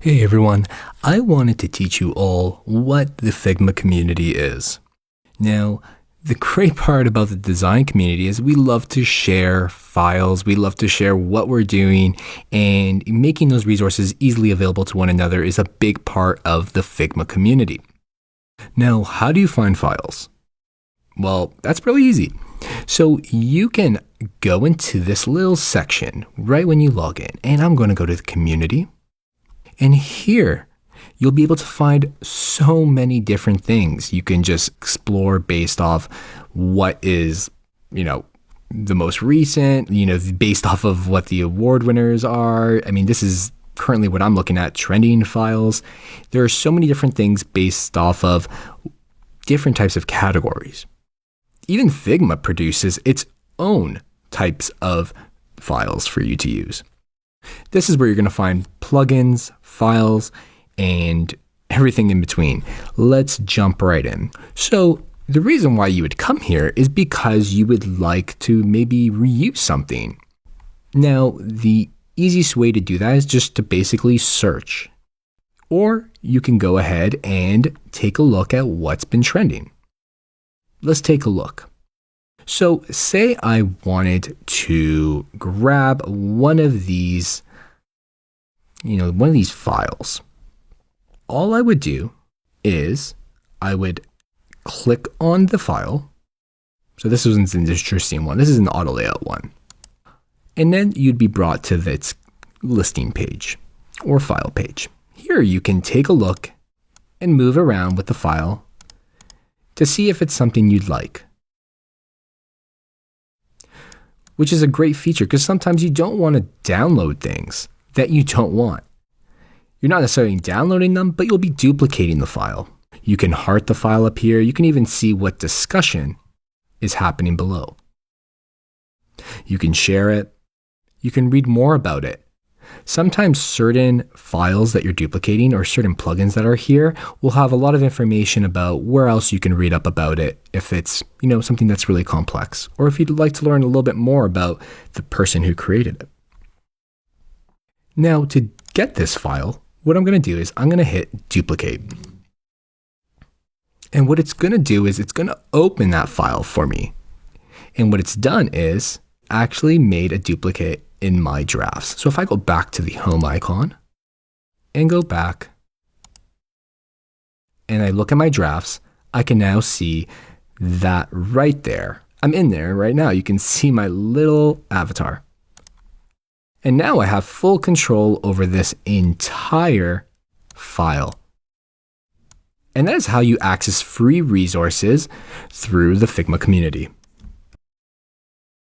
Hey everyone, I wanted to teach you all what the Figma community is. Now, the great part about the design community is we love to share files, we love to share what we're doing, and making those resources easily available to one another is a big part of the Figma community. Now, how do you find files? Well, that's really easy. So you can go into this little section right when you log in, and I'm going to go to the community. And here, you'll be able to find so many different things. You can just explore based off what is, the most recent, based off of what the award winners are. I mean, this is currently what I'm looking at, trending files. There are so many different things based off of different types of categories. Even Figma produces its own types of files for you to use. This is where you're going to find plugins, files, and everything in between. Let's jump right in. So the reason why you would come here is because you would like to maybe reuse something. Now, the easiest way to do that is just to basically search. Or you can go ahead and take a look at what's been trending. Let's take a look. So say I wanted to grab one of these, files. All I would do is I would click on the file. So this isn't an interesting one. This is an auto layout one. And then you'd be brought to its listing page or file page. Here you can take a look and move around with the file to see if it's something you'd like. Which is a great feature because sometimes you don't want to download things that you don't want. You're not necessarily downloading them, but you'll be duplicating the file. You can heart the file up here. You can even see what discussion is happening below. You can share it. You can read more about it. Sometimes certain files that you're duplicating or certain plugins that are here will have a lot of information about where else you can read up about it if it's, something that's really complex, or if you'd like to learn a little bit more about the person who created it. Now, to get this file, what I'm going to do is I'm going to hit duplicate. And what it's going to do is it's going to open that file for me. And what it's done is actually made a duplicate in my drafts. So if I go back to the home icon and go back and I look at my drafts, I can now see that right there. I'm in there right now. You can see my little avatar. And now I have full control over this entire file. And that is how you access free resources through the Figma community.